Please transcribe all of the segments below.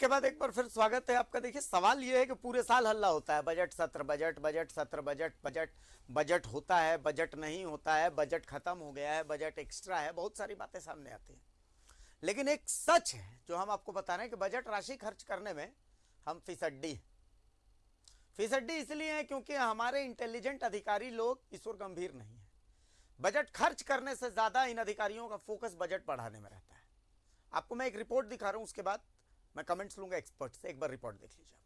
बाद एक बार फिर स्वागत है आपका। देखिए, सवाल ये है कि पूरे साल हल्ला होता है, बजट सत्र, बजट बजट सत्र, बजट बजट बजट होता है, बजट नहीं होता है, बजट खत्म हो गया है, बजट एक्स्ट्रा है, बहुत सारी बातें सामने आती हैं। लेकिन एक सच है जो हम आपको बता रहे हैं कि बजट राशि खर्च करने में हम फीसड्डी हैं। फीसड्डी इसलिए है क्योंकि हमारे इंटेलिजेंट अधिकारी लोग ईश्वर गंभीर नहीं है। बजट खर्च करने से ज्यादा इन अधिकारियों का फोकस बजट बढ़ाने में रहता है। आपको मैं एक रिपोर्ट दिखा रहा हूं, उसके बाद मैं कमेंट्स लूंगा एक्सपर्ट से। एक बार रिपोर्ट देख लीजिए।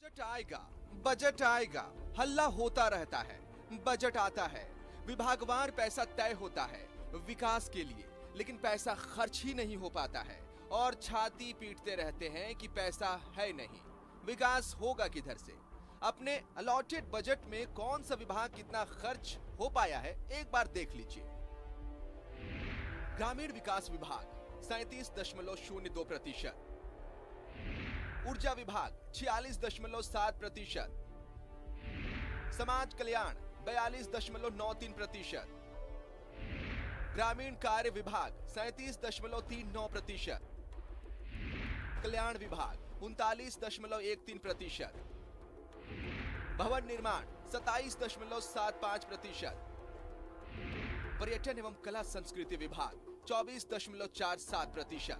बजट आएगा, बजट आएगा, हल्ला होता रहता है। बजट आता है, विभागवार पैसा तय होता है विकास के लिए, लेकिन पैसा खर्च ही नहीं हो पाता है और छाती पीटते रहते हैं कि पैसा है नहीं। विकास होगा किधर से? अपने अलॉटेड बजट में कौन सा विभाग कितना खर्च हो पाया है, एक बार देख लीजिए। ग्रामीण विकास विभाग 37.02%, ऊर्जा विभाग 46.7%, समाज कल्याण 42.93%, ग्रामीण कार्य विभाग 37.39%, कल्याण विभाग 39.13%, भवन निर्माण 27.75%, पर्यटन एवं कला संस्कृति विभाग 24.47%।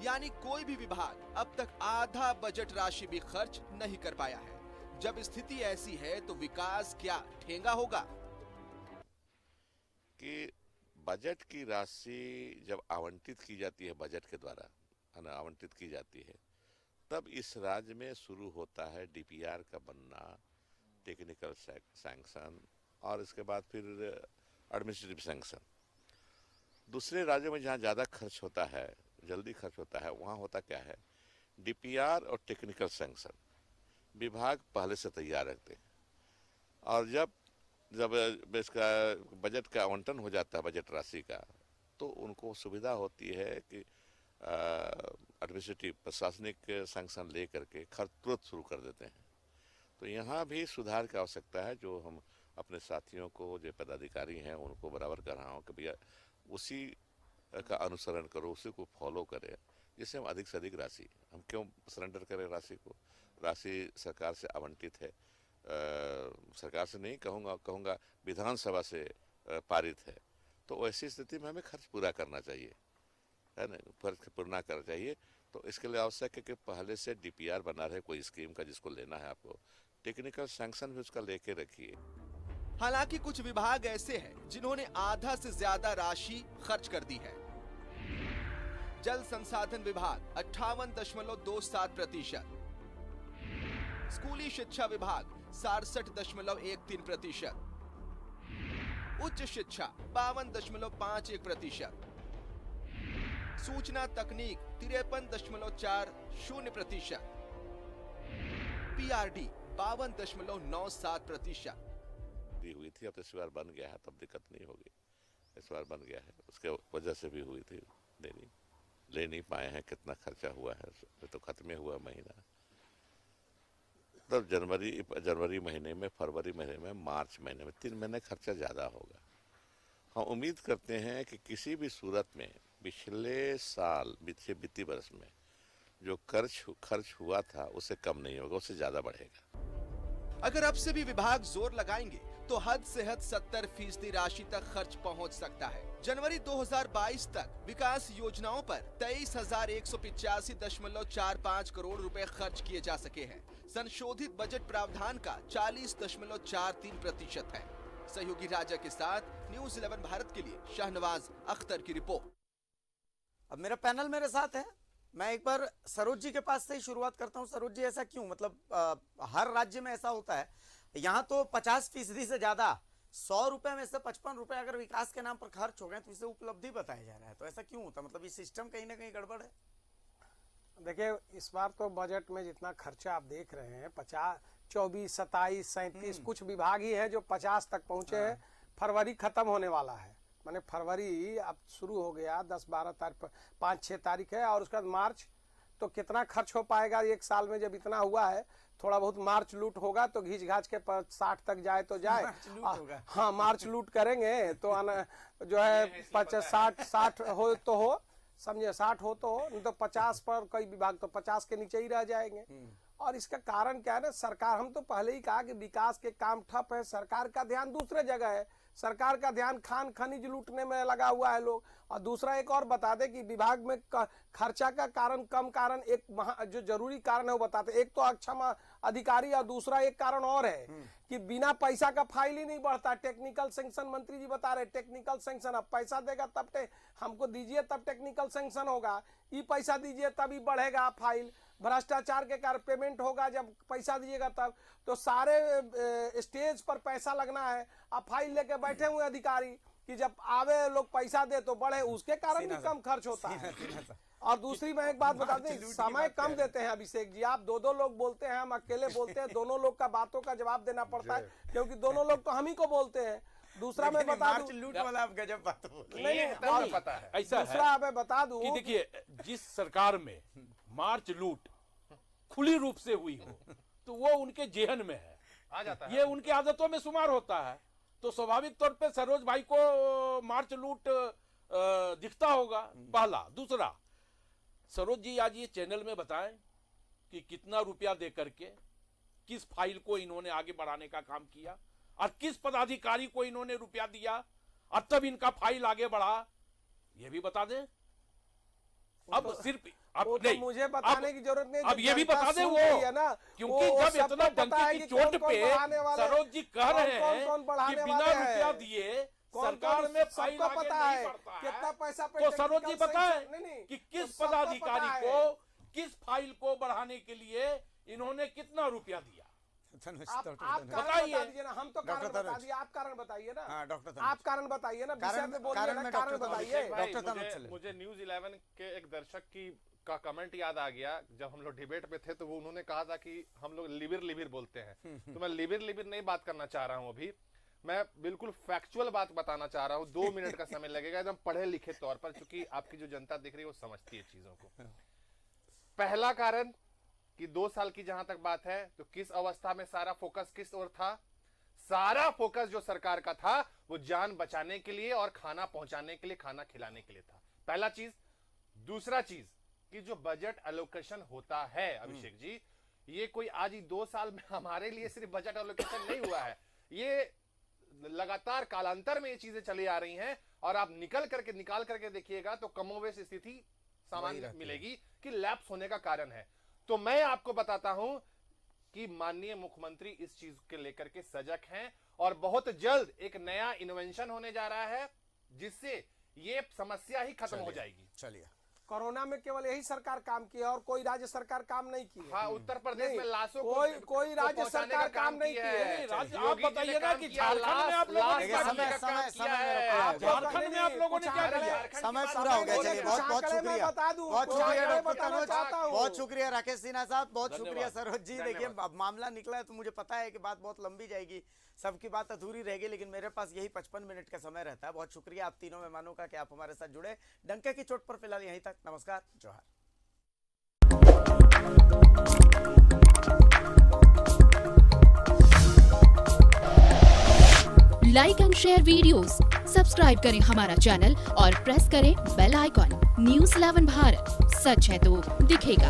यानी कोई भी विभाग अब तक आधा बजट राशि भी खर्च नहीं कर पाया है। जब स्थिति ऐसी है तो विकास क्या ठेंगा होगा? कि बजट की राशि जब आवंटित की जाती है, बजट के द्वारा है ना, आवंटित की जाती है, तब इस राज्य में शुरू होता है डीपीआर का बनना, टेक्निकल सैंक्शन, और इसके बाद फिर एडमिनिस्ट्रेटिव सैंक्शन। दूसरे राज्यों में जहाँ ज़्यादा खर्च होता है, जल्दी खर्च होता है, वहाँ होता क्या है, डीपीआर और टेक्निकल सैंक्शन विभाग पहले से तैयार रखते हैं, और जब इसका बजट का आवंटन हो जाता है बजट राशि का, तो उनको सुविधा होती है कि एडमिनिस्ट्रेटिव प्रशासनिक सैंक्शन ले करके खर्च तुरंत शुरू कर देते हैं। तो यहाँ भी सुधार की आवश्यकता है, जो हम अपने साथियों को, जो पदाधिकारी हैं, उनको बराबर कर रहा हूँ कि भैया उसी का अनुसरण करो, उसी को फॉलो करें, जिससे हम अधिक से अधिक राशि, हम क्यों सरेंडर करें राशि को? राशि सरकार से आवंटित है, सरकार से नहीं कहूँगा विधानसभा से पारित है, तो ऐसी स्थिति में हमें खर्च पूरा करना चाहिए, है ना, खर्च पूरा करना चाहिए। तो इसके लिए आवश्यक है कि पहले से डीपीआर बना रहे कोई स्कीम का, जिसको लेना है आपको, टेक्निकल सैंक्शन भी उसका लेके रखिए। हालांकि कुछ विभाग ऐसे हैं जिन्होंने आधा से ज्यादा राशि खर्च कर दी है। जल संसाधन विभाग 58.27%, स्कूली शिक्षा विभाग 67.13%, उच्च शिक्षा 52.51%, सूचना तकनीक 53.40%, पीआरडी 52.97%। हुई थी, अब इस बार बन गया है, तब दिक्कत नहीं होगी। इस बार बन गया है, उसके वजह से भी हुई थी, ले नहीं पाए हैं। कितना खर्चा हुआ है, तो खत्म हुआ महीना, तब जनवरी महीने में, फरवरी महीने में, मार्च महीने में, 3 महीने खर्चा ज़्यादा होगा। हम उम्मीद करते हैं कि किसी भी सूरत में पिछले साल, वित्तीय वर्ष में जो खर्च हुआ था उससे कम नहीं होगा, उससे ज़्यादा बढ़ेगा। अगर अब से भी विभाग जोर लगाएंगे तो हद से हद 70% राशि तक खर्च पहुंच सकता है। जनवरी 2022 तक विकास योजनाओं पर 23,185.45 करोड़ रुपए खर्च किए जा सके हैं। संशोधित बजट प्रावधान का 40.43% है। सहयोगी राजा के साथ न्यूज़ 11 भारत के लिए शाहनवाज अख्तर की रिपोर्ट। अब मेरा पैनल मेरे साथ है, मैं एक बार सरोज जी के पास से ही शुरुआत करता हूं। सरोज जी, ऐसा क्यों? मतलब हर राज्य में ऐसा होता है, यहां तो 50% से ज्यादा, 100 रुपए में से 55 रुपए अगर विकास के नाम पर खर्च हो गए तो इसे उपलब्धि बताया जा रहा है। तो ऐसा क्यों होता? मतलब ये सिस्टम कहीं ना कहीं गड़बड़ है। देखिए, इस बार तो बजट में जितना खर्चा आप देख रहे हैं, 50, 24, 27, 37, कुछ विभाग ही है जो 50 तक पहुंचे हैं। फरवरी खत्म होने वाला है, माने फरवरी अब शुरू हो गया, 10-12 तारीख, 5-6 तारीख है, और उसके बाद मार्च। तो कितना खर्च हो पाएगा एक साल में? जब इतना हुआ है, थोड़ा बहुत मार्च लूट होगा तो घींच घाच के 60 तक जाए तो जाए। हाँ, मार्च लूट करेंगे तो जो है 60 हो तो हो, समझे 60 हो तो नहीं तो 50 पर, कई विभाग तो 50 के नीचे ही रह जाएंगे। और इसका कारण क्या है ना, सरकार, हम तो पहले ही कहा कि विकास के काम ठप है, सरकार का ध्यान दूसरे जगह है, सरकार का ध्यान खान खनिज लूटने में लगा हुआ है लोग। और दूसरा एक और बता दे कि विभाग में खर्चा का कारण, कम कारण, एक जो जरूरी कारण है वो बताते, एक तो अक्षम अधिकारी, और दूसरा एक कारण और है कि बिना पैसा का फाइल ही नहीं बढ़ता। टेक्निकल सैंक्शन मंत्री जी बता रहे, टेक्निकल सैंक्शन, अब पैसा देगा तब हमको दीजिए तब टेक्निकल सैंक्शन होगा, ई पैसा दीजिए तभी बढ़ेगा फाइल। भ्रष्टाचार के कारण पेमेंट होगा जब पैसा दीजिएगा तब। तो सारे स्टेज पर पैसा लगना है, अब फाइल लेके बैठे हुए अधिकारी कि जब आवे लोग पैसा दे तो बढ़े, उसके कारण भी कम खर्च होता है। और दूसरी मैं एक बात बता दें, समय कम देते हैं अभिषेक जी, आप दो लोग बोलते हैं, हम अकेले बोलते हैं, दोनों लोग का बातों का जवाब देना पड़ता है, क्योंकि दोनों लोग तो हम ही को बोलते हैं। दूसरा मैं बता दूं, लूट वाला आप गजब बात बोल। नहीं, और पता है ऐसा दूसरा है मैं बता दूं कि देखिए, जिस सरकार में मार्च लूट खुली रूप से हुई हो तो वो उनके जेहन में है, आ जाता है। ये उनकी आदतों में शुमार होता है। तो स्वाभाविक तौर पे सरोज भाई को मार्च लूट दिखता होगा, पहला। दूसरा, सरोज जी आज ये चैनल में बताएं कि कितना रुपया दे करके किस फाइल को इन्होंने आगे बढ़ाने का काम किया और किस पदाधिकारी को इन्होंने रुपया दिया और तब इनका फाइल आगे बढ़ा, ये भी बता दें। अब सिर्फ अब वो तो नहीं, मुझे बताने अब- की जरूरत नहीं, अब ये भी जनता बता दें सुन वो, रही है ना, क्योंकि वो जब सबको इतना पता है डंके की कि चोट कौन-कौन पे बढ़ाने वाले हैं, सरोज जी कह रहे हैं कौन-कौन बढ़ाने कि बिना वाले हैं। रुपया दिए कौन सरकार में फाइल सबको आगे पता नहीं है बढ़ता कितना है। पैसा पे तो सरोज जी टेक्निकल बताएं सैंक्शन- नहीं, कि तो किस सबको पदाधिकारी पता को है। किस फाइल को बढ़ाने के लिए इन्होंने कितना रुपया दिया। आप कारण बताइए। बता दीजिए ना, हम तो कारण डॉक्टर बता तनुज। दिए, आप कारण बताइए ना। हाँ, डॉक्टर तनुज। आप कारण बताइए ना, विषय कारण- में बोलिए कारण ना, में कारण डॉक्टर तनुज। बताइए। भाई, डॉक्टर मुझे- मुझे मुझे न्यूज़ 11 के एक दर्शक का कमेंट याद आ गया। जब हम लोग डिबेट पे थे तो वो उन्होंने कहा था कि हम लोग लिबिर बोलते हैं, तो मैं लिबिर नहीं बात करना चाह रहा हूं। अभी मैं बिल्कुल फैक्चुअल बात बताना चाह रहा हूं। 2 मिनट का समय लगेगा, एकदम पढ़े लिखे तौर पर, क्योंकि आपकी जो जनता दिख रही है वो समझती है चीजों को। पहला कारण कि 2 साल की जहां तक बात है, तो किस अवस्था में सारा फोकस किस ओर था? सारा फोकस जो सरकार का था वो जान बचाने के लिए और खाना पहुंचाने के लिए, खाना खिलाने के लिए था, पहला चीज। दूसरा चीज कि जो बजट एलोकेशन होता है अभिषेक जी, ये कोई आज ही 2 साल में हमारे लिए सिर्फ बजट एलोकेशन नहीं हुआ है, ये लगातार कालांतर में ये चीजें चली आ रही हैं। और आप निकाल करके देखिएगा तो कमोवेश स्थिति सामान्य मिलेगी कि लैप्स होने का कारण है। तो मैं आपको बताता हूं कि माननीय मुख्यमंत्री इस चीज के लेकर के सजग हैं और बहुत जल्द एक नया इन्वेंशन होने जा रहा है जिससे ये समस्या ही खत्म हो जाएगी। चलिए, कोरोना में केवल यही सरकार काम की है और कोई राज्य सरकार काम नहीं की है। हाँ, उत्तर प्रदेश में लाशों को कोई राज्य पहुंचाने सरकार का काम नहीं की है। राज्य आप योगी जी ने बताइए ना काम कि किया, झारखंड में आप लोगों ने देखिए, क्या समय- किया? समय- समय किया है। मेरा आप पूरा- झारखंड में आप लोगों ने क्या किया? समय पूरा हो गया। चलिए, बहुत बहुत शुक्रिया, बता दूं, बहुत कुछ शुक्रिया आंकड़े डॉक्टर बताना तनुज, चाहता हूं। बहुत शुक्रिया राकेश सिन्हा साहब, बहुत शुक्रिया धन्यवाद। सरोज जी। देखिए, अब मामला निकला है तो मुझे पता है कि बात बहुत लंबी जाएगी, सबकी बात अधूरी रहेगी, लेकिन मेरे पास यही 55 मिनट का समय रहता है। बहुत शुक्रिया आप तीनों मेहमानों का कि आप हमारे साथ जुड़े। डंके की चोट पर फिलहाल यहीं तक। नमस्कार, जोहार। Like and share videos, subscribe करें हमारा चैनल और प्रेस करें बेल आइकॉन। न्यूज़ 11 भारत, सच है तो दिखेगा।